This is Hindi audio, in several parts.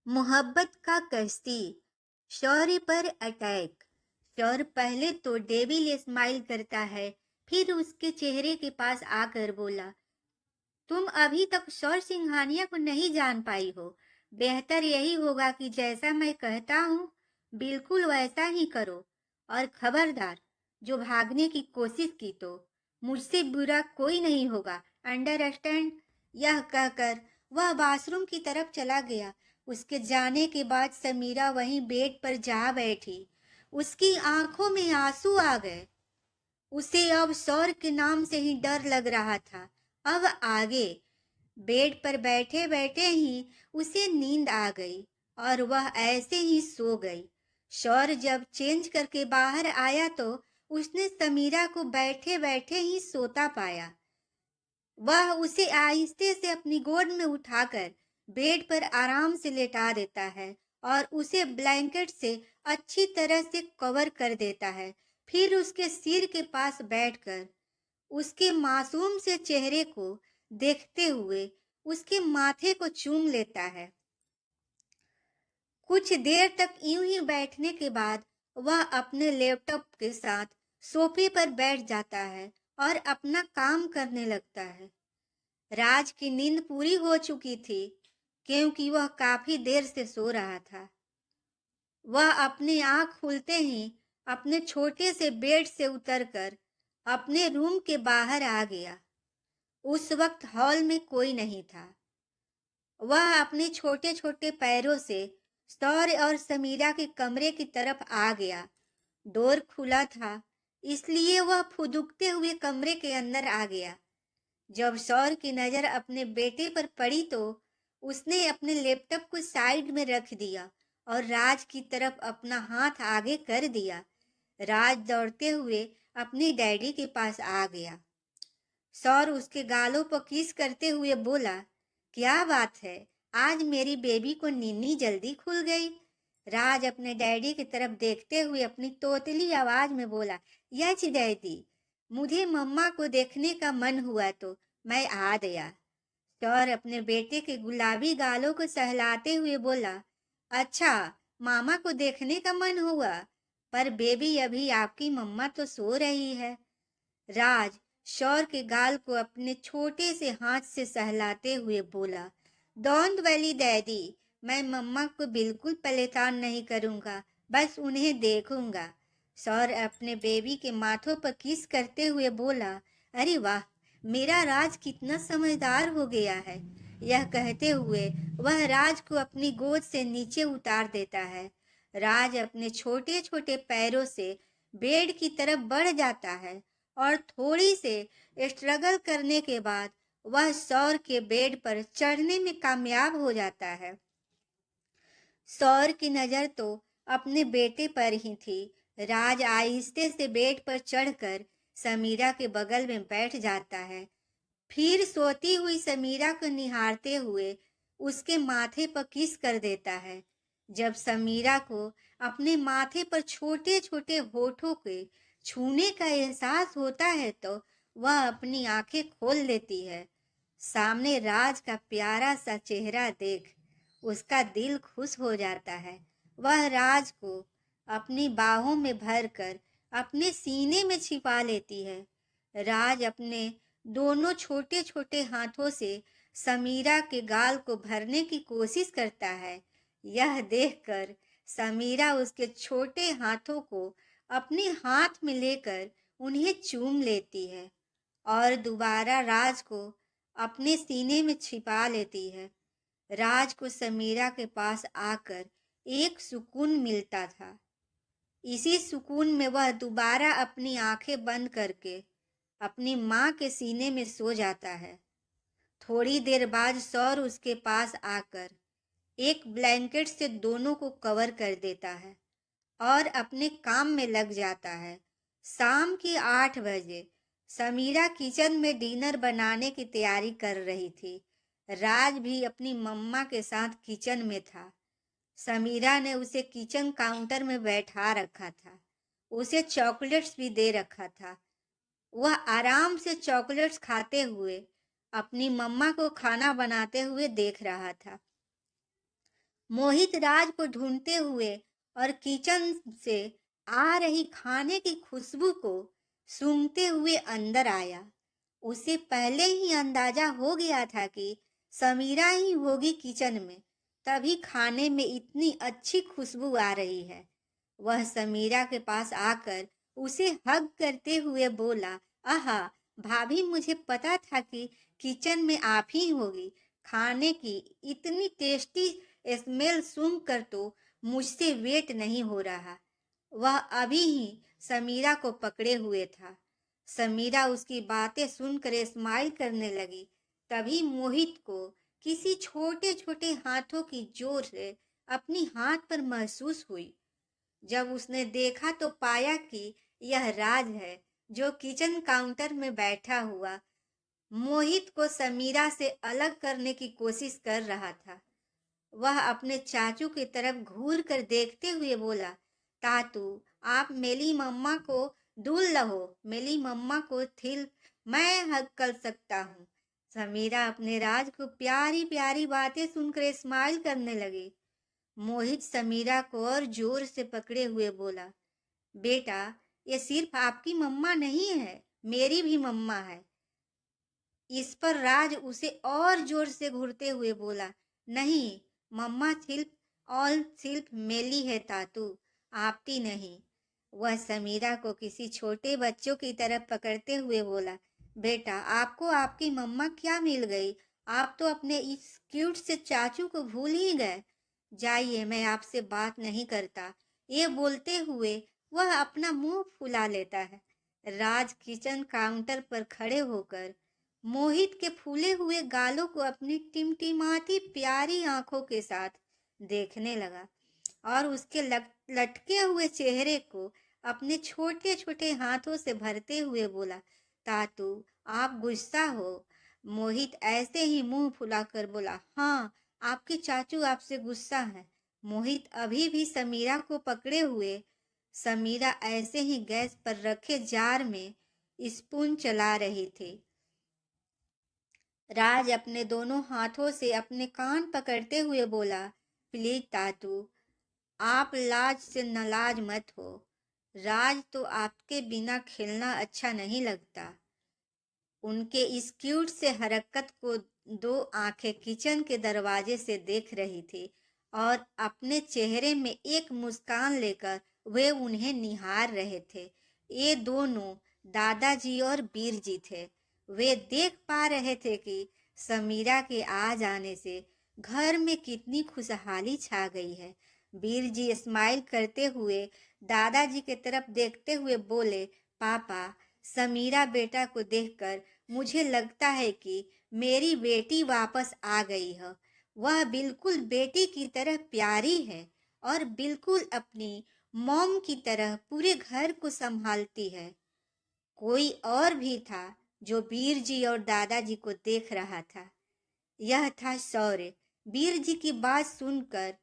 मोहब्बत का कश्ती। शौर्य पर अटैक। शौर्य पहले तो डेविल स्माइल करता है, फिर उसके चेहरे के पास आकर बोला, तुम अभी तक शौर्य सिंघानिया को नहीं जान पाई हो। बेहतर यही होगा कि जैसा मैं कहता हूँ बिल्कुल वैसा ही करो। और खबरदार, जो भागने की कोशिश की तो मुझसे बुरा कोई नहीं होगा, अंडरस्टैंड। यह कहकर वह वॉशरूम की तरफ चला गया। उसके जाने के बाद समीरा वहीं बेड पर जा बैठी। उसकी आंखों में आंसू आ गए। उसे अब सौर के नाम से ही डर लग रहा था। अब आगे बेड पर बैठे बैठे ही उसे नींद आ गई और वह ऐसे ही सो गई। शौर्य जब चेंज करके बाहर आया तो उसने समीरा को बैठे बैठे ही सोता पाया। वह उसे आहिस्ते से अपनी गोद में उठाकर बेड पर आराम से लेटा देता है और उसे ब्लैंकेट से अच्छी तरह से कवर कर देता है। फिर उसके सिर के पास बैठकर उसके मासूम से चेहरे को देखते हुए उसके माथे को चूम लेता है। कुछ देर तक यूं ही बैठने के बाद वह अपने लैपटॉप के साथ सोफे पर बैठ जाता है और अपना काम करने लगता है। राज की नींद पूरी हो चुकी थी क्योंकि वह काफी देर से सो रहा था। वह अपनी आंख खुलते ही अपने छोटे से बेड से उतरकर अपने रूम के बाहर आ गया। उस वक्त हॉल में कोई नहीं था। वह अपने छोटे छोटे पैरों से सौर्य और समीरा के कमरे की तरफ आ गया। डोर खुला था, इसलिए वह फुदकते हुए कमरे के अंदर आ गया। जब सौर्य की नजर अपने बेटे पर पड़ी तो उसने अपने लैपटॉप को साइड में रख दिया और राज की तरफ अपना हाथ आगे कर दिया। राज दौड़ते हुए अपने डैडी के पास आ गया। सौर उसके गालों पर किस करते हुए बोला, क्या बात है, आज मेरी बेबी को नींद जल्दी खुल गई। राज अपने डैडी की तरफ देखते हुए अपनी तोतली आवाज में बोला, यस डैडी, मुझे मम्मा को देखने का मन हुआ तो मैं आ गया। सौर अपने बेटे के गुलाबी गालों को सहलाते हुए बोला, अच्छा, मामा को देखने का मन हुआ, पर बेबी अभी आपकी मम्मा तो सो रही है। राज शौर के गाल को अपने छोटे से हाथ से सहलाते हुए बोला, डोंट वरी डैडी, मैं मम्मा को बिल्कुल परेशान नहीं करूंगा, बस उन्हें देखूंगा। शौर अपने बेबी के माथों पर किस करते हुए बोला, अरे वाह, मेरा राज कितना समझदार हो गया है। यह कहते हुए वह राज को अपनी गोद से नीचे उतार देता है। राज अपने छोटे छोटे पैरों से बेड की तरफ बढ़ जाता है और थोड़ी से स्ट्रगल करने के बाद वह सौर के बेड पर चढ़ने में कामयाब हो जाता है। सौर की नजर तो अपने बेटे पर ही थी। राज आहिस्ते से बेड पर चढ़कर समीरा के बगल में बैठ जाता है। फिर सोती हुई समीरा को निहारते हुए उसके माथे पर किस कर देता है। जब समीरा को अपने माथे पर छोटे छोटे होठों के छूने का एहसास होता है तो वह अपनी आंखें खोल लेती है। सामने राज का प्यारा सा चेहरा देख उसका दिल खुश हो जाता है। वह राज को अपनी बाहों में भरकर अपने सीने में छिपा लेती है। राज अपने दोनों छोटे छोटे हाथों से समीरा के गाल को भरने की कोशिश करता है। यह देखकर समीरा उसके छोटे हाथों को अपने हाथ में लेकर उन्हें चूम लेती है और दोबारा राज को अपने सीने में छिपा लेती है। राज को समीरा के पास आकर एक सुकून मिलता था। इसी सुकून में वह दोबारा अपनी आंखें बंद करके अपनी माँ के सीने में सो जाता है। थोड़ी देर बाद सौर उसके पास आकर एक ब्लैंकेट से दोनों को कवर कर देता है और अपने काम में लग जाता है। शाम के 8 बजे समीरा किचन में डिनर बनाने की तैयारी कर रही थी। राज भी अपनी मम्मा के साथ किचन में था। समीरा ने उसे किचन काउंटर में बैठा रखा था। उसे चॉकलेट्स भी दे रखा था। वह आराम से चॉकलेट्स खाते हुए अपनी मम्मा को खाना बनाते हुए देख रहा था। मोहित राज को ढूंढते हुए और किचन से आ रही खाने की खुशबू को सूंघते हुए अंदर आया। उसे पहले ही अंदाजा हो गया था कि समीरा ही होगी किचन में, तभी खाने में इतनी अच्छी खुशबू आ रही है। वह समीरा के पास आकर उसे हग करते हुए बोला, आहा भाभी, मुझे पता था कि किचन में आप ही होगी। खाने की इतनी टेस्टी स्मेल सूंघ कर तो मुझसे वेट नहीं हो रहा। वह अभी ही समीरा को पकड़े हुए था। समीरा उसकी बातें सुनकर स्माइल करने लगी। तभी मोहित को किसी छोटे छोटे हाथों की जोर से अपनी हाथ पर महसूस हुई। जब उसने देखा तो पाया कि यह राज है, जो किचन काउंटर में बैठा हुआ मोहित को समीरा से अलग करने की कोशिश कर रहा था। वह अपने चाचू की तरफ घूर कर देखते हुए बोला, तातू, आप मेरी मम्मा को दूर लहो, मेरी मम्मा को थिल मैं हक कर सकता हूँ। समीरा अपने राज को प्यारी प्यारी बातें सुनकर स्माइल करने लगी। मोहित समीरा को और जोर से पकड़े हुए बोला, बेटा, ये सिर्फ आपकी मम्मा नहीं है, मेरी भी मम्मा है। इस पर राज उसे और जोर से घूरते हुए बोला, नहीं, मम्मा सिर्फ मेली है तातू, आपकी नहीं। वह समीरा को किसी छोटे बच्चों की तरफ पकड़ते हुए बोला, बेटा, आपको आपकी मम्मा क्या मिल गई? आप तो अपने इस क्यूट से चाचू को भूल ही गए। जाइए, मैं आपसे बात नहीं करता। ये बोलते हुए वह अपना मुंह फुला लेता है। राज किचन काउंटर पर खड़े होकर मोहित के फूले हुए गालों को अपनी टिमटिमाती प्यारी आंखों के साथ देखने लगा और उसके लटके हुए चेहरे को अपने छोटे छोटे हाथों से भरते हुए बोला, तातू, आप गुस्सा हो? मोहित ऐसे ही मुंह फुलाकर बोला, हाँ, आपके चाचू आपसे गुस्सा है। मोहित अभी भी समीरा को पकड़े हुए। समीरा ऐसे ही गैस पर रखे जार में स्पून चला रही थी। राज अपने दोनों हाथों से अपने कान पकड़ते हुए बोला, प्लीज तातू, आप लाज से नाराज मत हो। राज, तो आपके बिना खेलना अच्छा नहीं लगता। उनके इस क्यूट से हरकत को दो आंखें किचन के दरवाजे से देख रही थी और अपने चेहरे में एक मुस्कान लेकर वे उन्हें निहार रहे थे। ये दोनों दादाजी और बीर जी थे। वे देख पा रहे थे कि समीरा के आ जाने से घर में कितनी खुशहाली छा गई है। बीर जी स्माइल करते हुए दादाजी की तरफ देखते हुए बोले, पापा, समीरा बेटा को देखकर मुझे लगता है कि मेरी बेटी वापस आ गई है। वह बिल्कुल बेटी की तरह प्यारी है और बिल्कुल अपनी मॉम की तरह पूरे घर को संभालती है। कोई और भी था जो बीर जी और दादाजी को देख रहा था। यह था शौर्य। बीर जी की बात सुनकर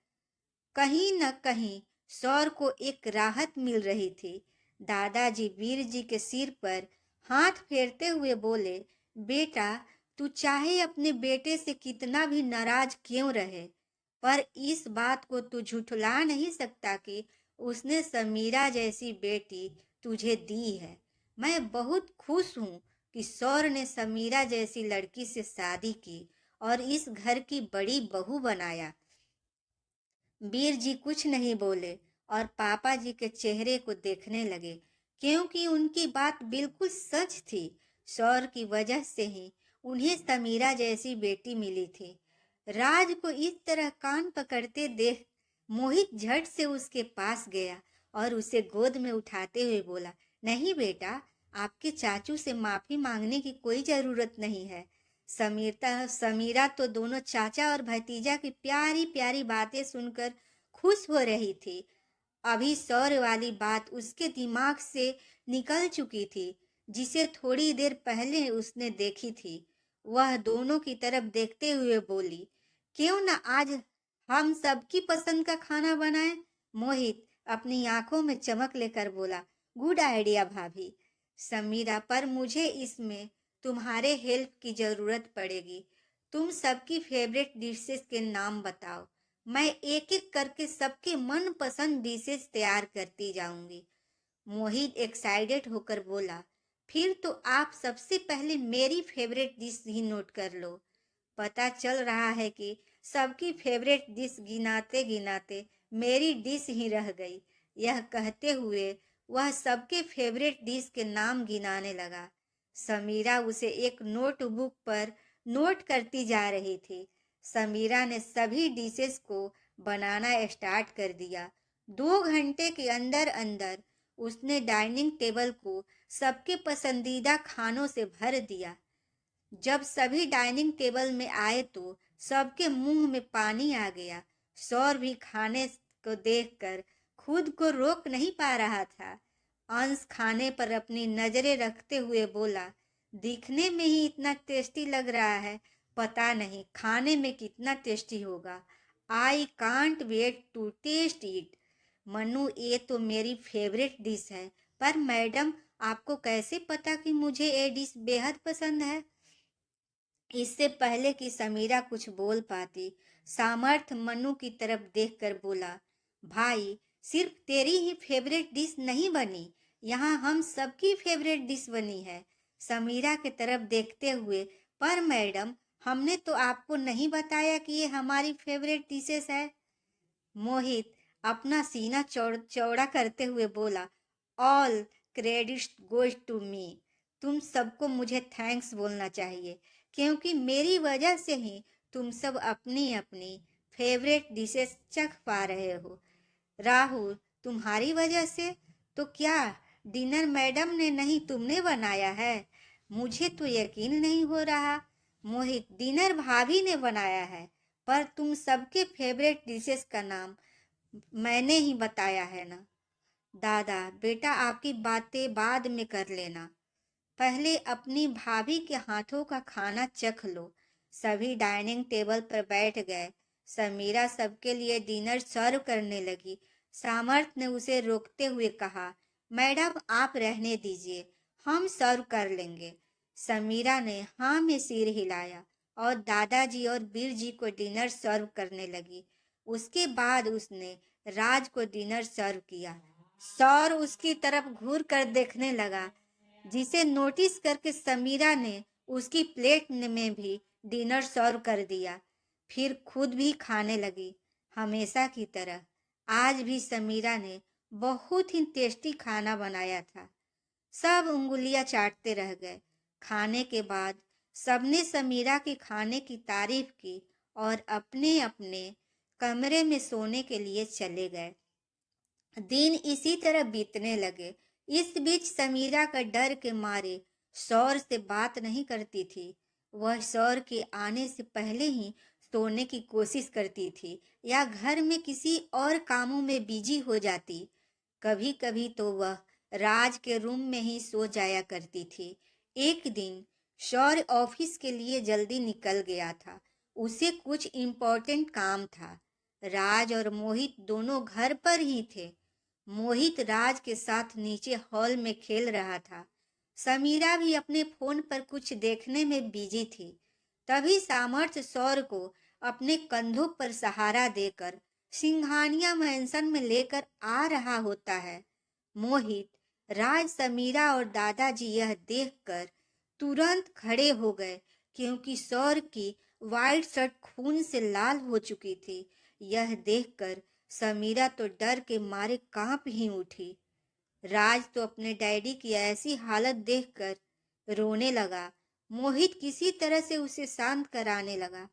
कहीं न कहीं सौर को एक राहत मिल रही थी। दादाजी वीर जी के सिर पर हाथ फेरते हुए बोले, बेटा, तू चाहे अपने बेटे से कितना भी नाराज क्यों रहे, पर इस बात को तू झुठला नहीं सकता कि उसने समीरा जैसी बेटी तुझे दी है। मैं बहुत खुश हूँ कि सौर ने समीरा जैसी लड़की से शादी की और इस घर की बड़ी बहू बनाया। बीर जी कुछ नहीं बोले और पापा जी के चेहरे को देखने लगे, क्योंकि उनकी बात बिल्कुल सच थी। शौर की वजह से ही उन्हें समीरा जैसी बेटी मिली थी। राज को इस तरह कान पकड़ते देख मोहित झट से उसके पास गया और उसे गोद में उठाते हुए बोला, नहीं बेटा, आपके चाचू से माफी मांगने की कोई जरूरत नहीं है। समीरा तो दोनों चाचा और भतीजा की प्यारी प्यारी बातें सुनकर खुश हो रही थी। अभी सौर वाली बात उसके दिमाग से निकल चुकी थी, जिसे थोड़ी देर पहले उसने देखी थी। वह दोनों की तरफ देखते हुए बोली, क्यों ना आज हम सबकी पसंद का खाना बनाए? मोहित अपनी आंखों में चमक लेकर बोला, गुड आइडिया भाभी। समीरा, पर मुझे इसमें तुम्हारे हेल्प की जरूरत पड़ेगी। तुम सबकी फेवरेट डिशेस के नाम बताओ। मैं एक एक करके सबके मनपसंद डिशेस तैयार करती जाऊंगी। मोहित एक्साइटेड होकर बोला, फिर तो आप सबसे पहले मेरी फेवरेट डिश ही नोट कर लो। पता चल रहा है कि सबकी फेवरेट डिश गिनाते गिनाते मेरी डिश ही रह गई। यह कहते हुए वह सबके फेवरेट डिश के नाम गिनाने लगा। समीरा उसे एक नोटबुक पर नोट करती जा रही थी। समीरा ने सभी डिशेस को बनाना स्टार्ट कर दिया। 2 घंटे के अंदर अंदर उसने डाइनिंग टेबल को सबके पसंदीदा खानों से भर दिया। जब सभी डाइनिंग टेबल में आए तो सबके मुंह में पानी आ गया। सौर भी खाने को देखकर खुद को रोक नहीं पा रहा था। अंश खाने पर अपनी नजरें रखते हुए बोला, दिखने में ही इतना टेस्टी लग रहा है, पता नहीं खाने में कितना टेस्टी होगा। I can't wait to taste it. Manu, ये तो मेरी फेवरेट डिश है, पर मैडम आपको कैसे पता कि मुझे ये डिश बेहद पसंद है? इससे पहले कि समीरा कुछ बोल पाती, सामर्थ मनु की तरफ देखकर बोला, भाई सिर्फ तेरी ही फेवरेट डिश नहीं बनी, यहाँ हम सबकी फेवरेट डिश बनी है। समीरा की तरफ देखते हुए, पर मैडम हमने तो आपको नहीं बताया कि ये हमारी फेवरेट डिशेस है। मोहित अपना सीना चौड़ा करते हुए बोला, all credits goes to me. तुम सबको मुझे थैंक्स बोलना चाहिए, क्योंकि मेरी वजह से ही तुम सब अपनी अपनी फेवरेट डिशेस चख पा रहे हो। राहुल, तुम्हारी वजह से? तो क्या डिनर मैडम ने नहीं तुमने बनाया है? मुझे तो यकीन नहीं हो रहा। मोहित, डिनर भाभी ने बनाया है, पर तुम सबके फेवरेट डिशेस का नाम मैंने ही बताया है ना। दादा बेटा, आपकी बातें बाद में कर लेना, पहले अपनी भाभी के हाथों का खाना चख लो। सभी डाइनिंग टेबल पर बैठ गए। समीरा सबके लिए डिनर सर्व करने लगी। सामर्थ ने उसे रोकते हुए कहा, मैडम आप रहने दीजिए, हम सर्व कर लेंगे। समीरा ने हाँ में सिर हिलाया और दादाजी और बीर जी को डिनर सर्व करने लगी। उसके बाद उसने राज को डिनर सर्व किया। सौर उसकी तरफ घूर कर देखने लगा, जिसे नोटिस करके समीरा ने उसकी प्लेट में भी डिनर सर्व कर दिया। फिर खुद भी खाने लगी। हमेशा की तरह आज भी समीरा ने बहुत ही टेस्टी खाना बनाया था। सब उंगलियां चाटते रह गए। खाने के बाद सबने समीरा के खाने की तारीफ की और अपने अपने कमरे में सोने के लिए चले गए। दिन इसी तरह बीतने लगे। इस बीच समीरा का डर के मारे सौर से बात नहीं करती थी। वह सौर के आने से पहले ही सोने की कोशिश करती थी या घर में किसी और कामों में बिजी हो जाती। कभी कभी तो वह राज के रूम में ही सो जाया करती थी। एक दिन सौर ऑफिस के लिए जल्दी निकल गया था। उसे कुछ इम्पोर्टेंट काम था। राज और मोहित दोनों घर पर ही थे। मोहित राज के साथ नीचे हॉल में खेल रहा था। समीरा भी अपने फोन पर कुछ देखने में बिजी थी। तभी सामर्थ्य सौर को अपने कंधों पर सहारा देकर सिंघानिया मैंसन में लेकर आ रहा होता है। मोहित, राज, समीरा और दादाजी यह देखकर तुरंत खड़े हो गए, क्योंकि सौर की वाइट शर्ट खून से लाल हो चुकी थी। यह देखकर समीरा तो डर के मारे कांप ही उठी। राज तो अपने डैडी की ऐसी हालत देखकर रोने लगा। मोहित किसी तरह से उसे शांत कराने लगा।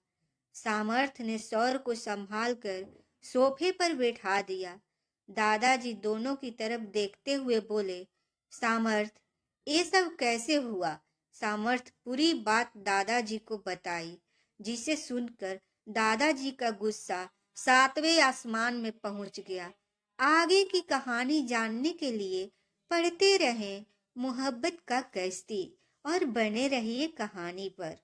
सामर्थ ने सौर को संभाल कर सोफे पर बैठा दिया। दादाजी दोनों की तरफ देखते हुए बोले, सामर्थ ये सब कैसे हुआ? सामर्थ पूरी बात दादाजी को बताई, जिसे सुनकर दादाजी का गुस्सा 7वें आसमान में पहुंच गया। आगे की कहानी जानने के लिए पढ़ते रहें मोहब्बत का कश्ती और बने रहिए कहानी पर।